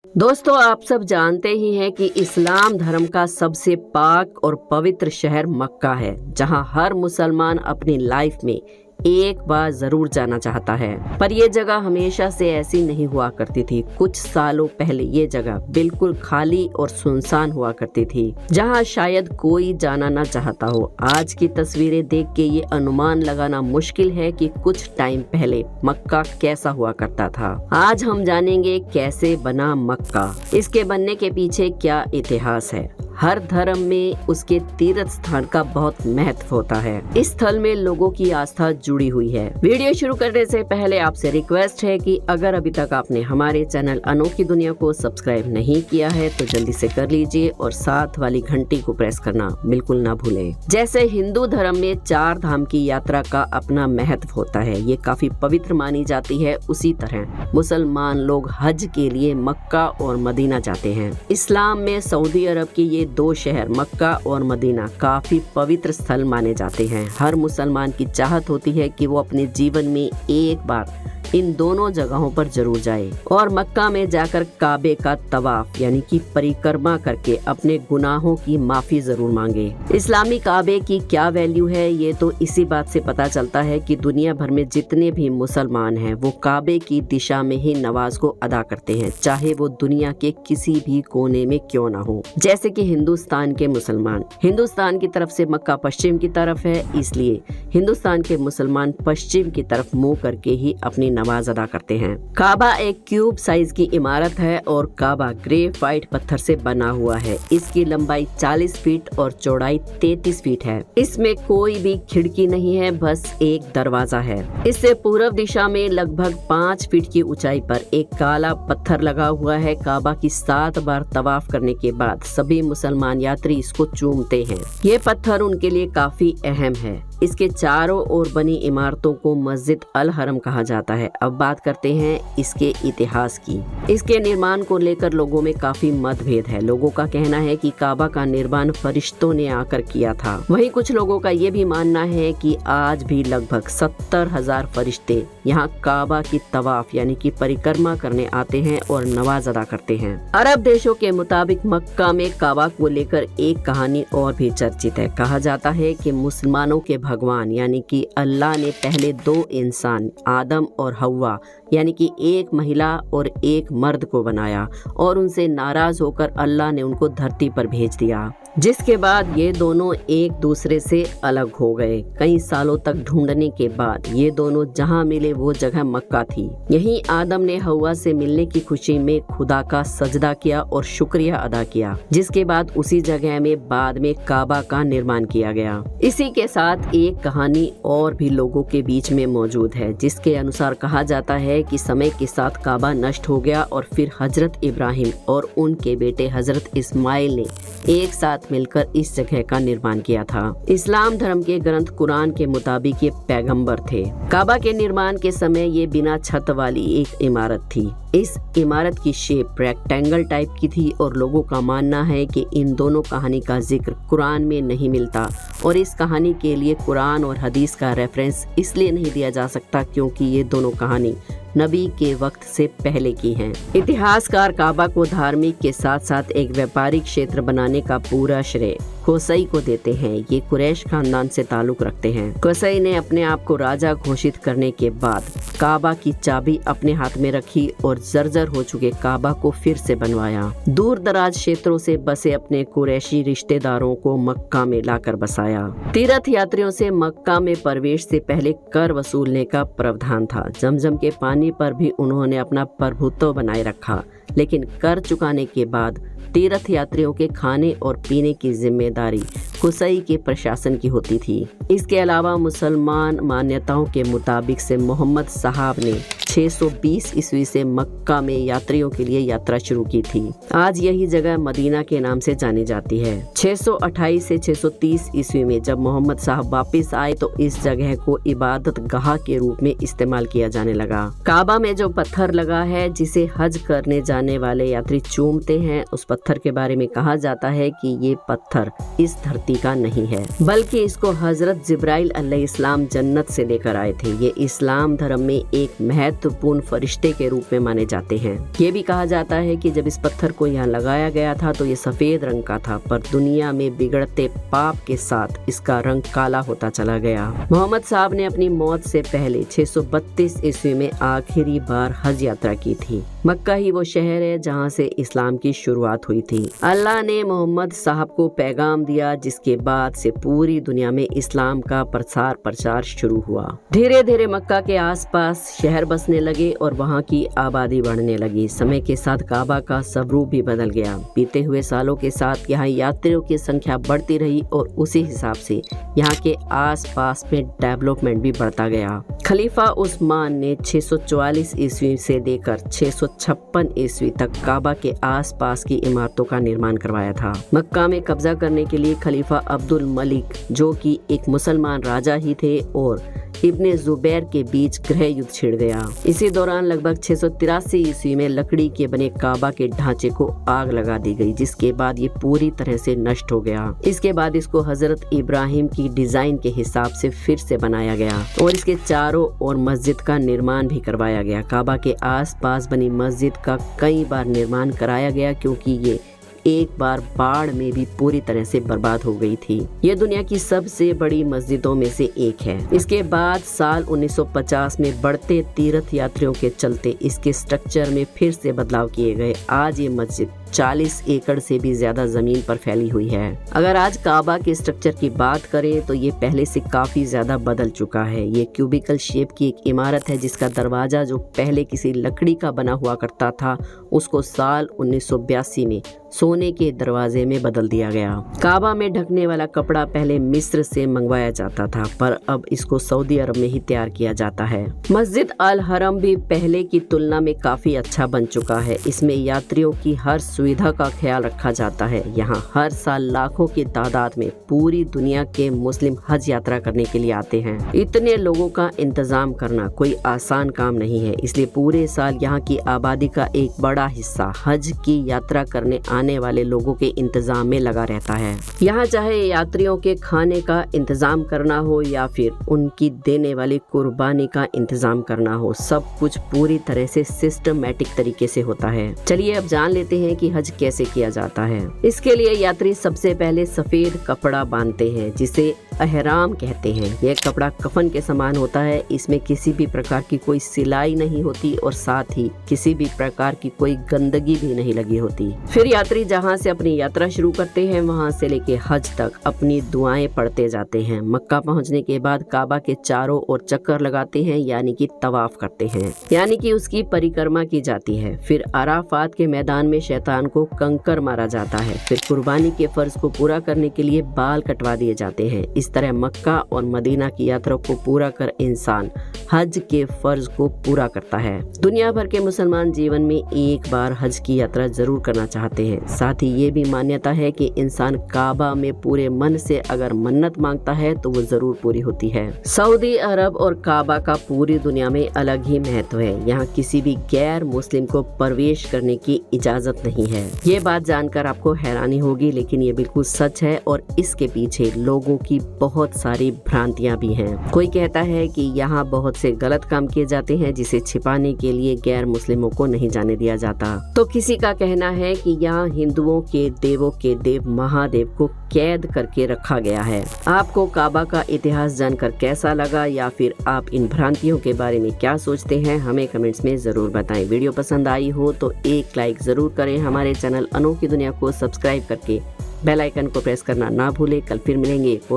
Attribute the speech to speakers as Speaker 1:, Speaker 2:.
Speaker 1: दोस्तों, आप सब जानते ही हैं कि इस्लाम धर्म का सबसे पाक और पवित्र शहर मक्का है, जहां हर मुसलमान अपनी लाइफ में एक बार जरूर जाना चाहता है। पर ये जगह हमेशा से ऐसी नहीं हुआ करती थी। कुछ सालों पहले ये जगह बिल्कुल खाली और सुनसान हुआ करती थी, जहां शायद कोई जाना न चाहता हो। आज की तस्वीरें देख के ये अनुमान लगाना मुश्किल है कि कुछ टाइम पहले मक्का कैसा हुआ करता था। आज हम जानेंगे कैसे बना मक्का, इसके बनने के पीछे क्या इतिहास है। हर धर्म में उसके तीर्थ स्थान का बहुत महत्व होता है। इस स्थल में लोगों की आस्था जुड़ी हुई है। वीडियो शुरू करने से पहले आपसे रिक्वेस्ट है कि अगर अभी तक आपने हमारे चैनल अनोखी दुनिया को सब्सक्राइब नहीं किया है तो जल्दी से कर लीजिए और साथ वाली घंटी को प्रेस करना बिल्कुल ना भूलें। जैसे हिंदू धर्म में 4 धाम की यात्रा का अपना महत्व होता है, ये काफी पवित्र मानी जाती है, उसी तरह मुसलमान लोग हज के लिए मक्का और मदीना जाते हैं। इस्लाम में सऊदी अरब के ये 2 शहर मक्का और मदीना काफी पवित्र स्थल माने जाते हैं। हर मुसलमान की चाहत होती है कि वो अपने जीवन में एक बार इन दोनों जगहों पर जरूर जाए और मक्का में जाकर काबे का तवाफ यानी कि परिक्रमा करके अपने गुनाहों की माफी जरूर मांगे। इस्लामी काबे की क्या वैल्यू है, ये तो इसी बात से पता चलता है कि दुनिया भर में जितने भी मुसलमान हैं वो काबे की दिशा में ही नमाज को अदा करते हैं, चाहे वो दुनिया के किसी भी कोने में क्यों ना हो। जैसे कि हिंदुस्तान के मुसलमान, हिंदुस्तान की तरफ से मक्का पश्चिम की तरफ है, इसलिए हिंदुस्तान के मुसलमान पश्चिम की तरफ मुंह करके ही अपनी नमाज अदा करते हैं। काबा एक क्यूब साइज की इमारत है और काबा ग्रेफाइट पत्थर से बना हुआ है। इसकी लंबाई 40 फीट और चौड़ाई 33 फीट है। इसमें कोई भी खिड़की नहीं है, बस एक दरवाजा है। इससे पूर्व दिशा में लगभग 5 फीट की ऊंचाई पर एक काला पत्थर लगा हुआ है। काबा की 7 बार तवाफ करने के बाद सभी मुसलमान यात्री इसको चूमते हैं। ये पत्थर उनके लिए काफी अहम है। इसके चारों ओर बनी इमारतों को मस्जिद अल हरम कहा जाता है। अब बात करते हैं इसके इतिहास की। इसके निर्माण को लेकर लोगों में काफी मतभेद है। लोगों का कहना है कि काबा का निर्माण फरिश्तों ने आकर किया था। वहीं कुछ लोगों का ये भी मानना है कि आज भी लगभग 70,000 फरिश्ते यहाँ काबा की तवाफ यानी कि परिक्रमा करने आते हैं और नमाज अदा करते हैं। अरब देशों के मुताबिक मक्का में काबा को लेकर एक कहानी और भी चर्चित है। कहा जाता है कि मुसलमानों के भगवान यानी कि अल्लाह ने पहले 2 इंसान आदम और हव्वा यानी कि एक महिला और एक मर्द को बनाया और उनसे नाराज होकर अल्लाह ने उनको धरती पर भेज दिया, जिसके बाद ये दोनों एक दूसरे से अलग हो गए। कई सालों तक ढूंढने के बाद ये दोनों जहां मिले वो जगह मक्का थी। यहीं आदम ने हव्वा से मिलने की खुशी में खुदा का सजदा किया और शुक्रिया अदा किया, जिसके बाद उसी जगह में बाद में काबा का निर्माण किया गया। इसी के साथ एक कहानी और भी लोगों के बीच में मौजूद है, जिसके अनुसार कहा जाता है कि समय के साथ काबा नष्ट हो गया और फिर हजरत इब्राहिम और उनके बेटे हजरत इस्माइल ने एक साथ मिलकर इस जगह का निर्माण किया था। इस्लाम धर्म के ग्रंथ कुरान के मुताबिक ये पैगंबर थे। काबा के निर्माण के समय ये बिना छत वाली एक इमारत थी। इस इमारत की शेप रेक्टेंगल टाइप की थी और लोगों का मानना है कि इन दोनों कहानी का जिक्र कुरान में नहीं मिलता और इस कहानी के लिए कुरान और हदीस का रेफरेंस इसलिए नहीं दिया जा सकता क्योंकि ये दोनों कहानी नबी के वक्त से पहले की हैं। इतिहासकार काबा को धार्मिक के साथ साथ एक व्यापारिक क्षेत्र बनाने का पूरा श्रेय कुसई को देते हैं। ये कुरैश खानदान से ताल्लुक रखते हैं। कुसई ने अपने आप को राजा घोषित करने के बाद काबा की चाबी अपने हाथ में रखी और जर्जर हो चुके काबा को फिर से बनवाया। दूर दराज क्षेत्रों से बसे अपने कुरैशी रिश्तेदारों को मक्का में लाकर बसाया। तीर्थ यात्रियों से मक्का में प्रवेश से पहले कर वसूलने का प्रावधान था। जमजम के पानी पर भी उन्होंने अपना प्रभुत्व बनाए रखा, लेकिन कर चुकाने के बाद तीर्थ यात्रियों के खाने और पीने की जिम्मेदारी कुसई के प्रशासन की होती थी। इसके अलावा मुसलमान मान्यताओं के मुताबिक से मोहम्मद साहब ने 620 ईस्वी से मक्का में यात्रियों के लिए यात्रा शुरू की थी। आज यही जगह मदीना के नाम से जानी जाती है। 628 से 630 ईस्वी में जब मोहम्मद साहब वापस आए तो इस जगह को इबादत गाह के रूप में इस्तेमाल किया जाने लगा। काबा में जो पत्थर लगा है जिसे हज करने जाने वाले यात्री चूमते हैं, उस पत्थर के बारे में कहा जाता है कि ये पत्थर इस धरती का नहीं है, बल्कि इसको हजरत जिब्राइल अलैहिस्सलाम जन्नत से लेकर आए थे। ये इस्लाम धर्म में एक महत्वपूर्ण महत्वपूर्ण फरिश्ते के रूप में माने जाते हैं। ये भी कहा जाता है कि जब इस पत्थर को यहाँ लगाया गया था तो ये सफेद रंग का था, पर दुनिया में बिगड़ते पाप के साथ इसका रंग काला होता चला गया। मोहम्मद साहब ने अपनी मौत से पहले 632 ईस्वी में आखिरी बार हज यात्रा की थी। मक्का ही वो शहर है जहाँ से इस्लाम की शुरुआत हुई थी। अल्लाह ने मोहम्मद साहब को पैगाम दिया, जिसके बाद से पूरी दुनिया में इस्लाम का प्रचार शुरू हुआ। धीरे धीरे मक्का के आसपास शहर बसने लगे और वहाँ की आबादी बढ़ने लगी। समय के साथ काबा का स्वरूप भी बदल गया। बीते हुए सालों के साथ यहाँ यात्रियों की संख्या बढ़ती रही और उसी हिसाब से यहाँ के आसपास में डेवलपमेंट भी बढ़ता गया। खलीफा उस्मान ने 644 ईस्वी से लेकर 656 ईस्वी तक काबा के आसपास की इमारतों का निर्माण करवाया था। मक्का में कब्जा करने के लिए खलीफा अब्दुल मलिक, जो कि एक मुसलमान राजा ही थे, और इब्ने जुबैर के बीच गृह युद्ध छिड़ गया। इसी दौरान लगभग 683 ईस्वी में लकड़ी के बने काबा के ढांचे को आग लगा दी गई, जिसके बाद ये पूरी तरह से नष्ट हो गया। इसके बाद इसको हजरत इब्राहिम की डिजाइन के हिसाब से फिर से बनाया गया और इसके चारों ओर मस्जिद का निर्माण भी करवाया गया। काबा के आसपास बनी मस्जिद का कई बार निर्माण कराया गया, क्योंकि ये एक बार बाढ़ में भी पूरी तरह से बर्बाद हो गई थी। ये दुनिया की सबसे बड़ी मस्जिदों में से एक है। इसके बाद साल 1950 में बढ़ते तीर्थ यात्रियों के चलते इसके स्ट्रक्चर में फिर से बदलाव किए गए। आज ये मस्जिद 40 एकड़ से भी ज्यादा जमीन पर फैली हुई है। अगर आज काबा के स्ट्रक्चर की बात करें तो ये पहले से काफी ज्यादा बदल चुका है। ये क्यूबिकल शेप की एक इमारत है, जिसका दरवाजा जो पहले किसी लकड़ी का बना हुआ करता था, उसको साल 1982 में सोने के दरवाजे में बदल दिया गया। काबा में ढकने वाला कपड़ा पहले मिस्र से मंगवाया जाता था, पर अब इसको सऊदी अरब में ही तैयार किया जाता है। मस्जिद अल हरम भी पहले की तुलना में काफी अच्छा बन चुका है। इसमें यात्रियों की हर सुविधा का ख्याल रखा जाता है। यहाँ हर साल लाखों की तादाद में पूरी दुनिया के मुस्लिम हज यात्रा करने के लिए आते हैं। इतने लोगों का इंतजाम करना कोई आसान काम नहीं है, इसलिए पूरे साल यहाँ की आबादी का एक बड़ा हिस्सा हज की यात्रा करने आने वाले लोगों के इंतजाम में लगा रहता है। यहाँ चाहे यात्रियों के खाने का इंतजाम करना हो या फिर उनकी देने वाली कुर्बानी का इंतजाम करना हो, सब कुछ पूरी तरह से सिस्टमैटिक तरीके से होता है। चलिए अब जान लेते हैं कि हज कैसे किया जाता है। इसके लिए यात्री सबसे पहले सफेद कपड़ा बांधते हैं, जिसे अहराम कहते हैं। यह कपड़ा कफन के समान होता है। इसमें किसी भी प्रकार की कोई सिलाई नहीं होती और साथ ही किसी भी प्रकार की कोई गंदगी भी नहीं लगी होती। फिर यात्री जहां से अपनी यात्रा शुरू करते हैं, वहां से लेके हज तक अपनी दुआएं पढ़ते जाते हैं। मक्का पहुंचने के बाद काबा के चारों ओर चक्कर लगाते हैं, यानी कि तवाफ करते हैं, यानी कि उसकी परिक्रमा की जाती है। फिर अराफात के मैदान में शैतान को कंकर मारा जाता है। फिर कुर्बानी के फर्ज को पूरा करने के लिए बाल कटवा दिए जाते हैं। इस तरह मक्का और मदीना की यात्रा को पूरा कर इंसान हज के फर्ज को पूरा करता है। दुनिया भर के मुसलमान जीवन में एक बार हज की यात्रा जरूर करना चाहते हैं। साथ ही ये भी मान्यता है कि इंसान काबा में पूरे मन से अगर मन्नत मांगता है तो वो जरूर पूरी होती है। सऊदी अरब और काबा का पूरी दुनिया में अलग ही महत्व है। यहाँ किसी भी गैर मुस्लिम को प्रवेश करने की इजाजत नहीं है। ये बात जानकर आपको हैरानी होगी, लेकिन ये बिल्कुल सच है और इसके पीछे लोगों की बहुत सारी भ्रांतियां भी हैं। कोई कहता है कि यहाँ बहुत से गलत काम किए जाते हैं, जिसे छिपाने के लिए गैर मुस्लिमों को नहीं जाने दिया जाता। तो किसी का कहना है कि यहाँ हिंदुओं के देवों के देव महादेव को कैद करके रखा गया है। आपको काबा का इतिहास जानकर कैसा लगा, या फिर आप इन भ्रांतियों के बारे में क्या सोचते हैं, हमें कमेंट्स में जरूर बताएं। वीडियो पसंद आई हो तो एक लाइक जरूर करें। हमारे चैनल अनोखी दुनिया को सब्सक्राइब करके बेल आइकन को प्रेस करना ना भूलें। कल फिर मिलेंगे और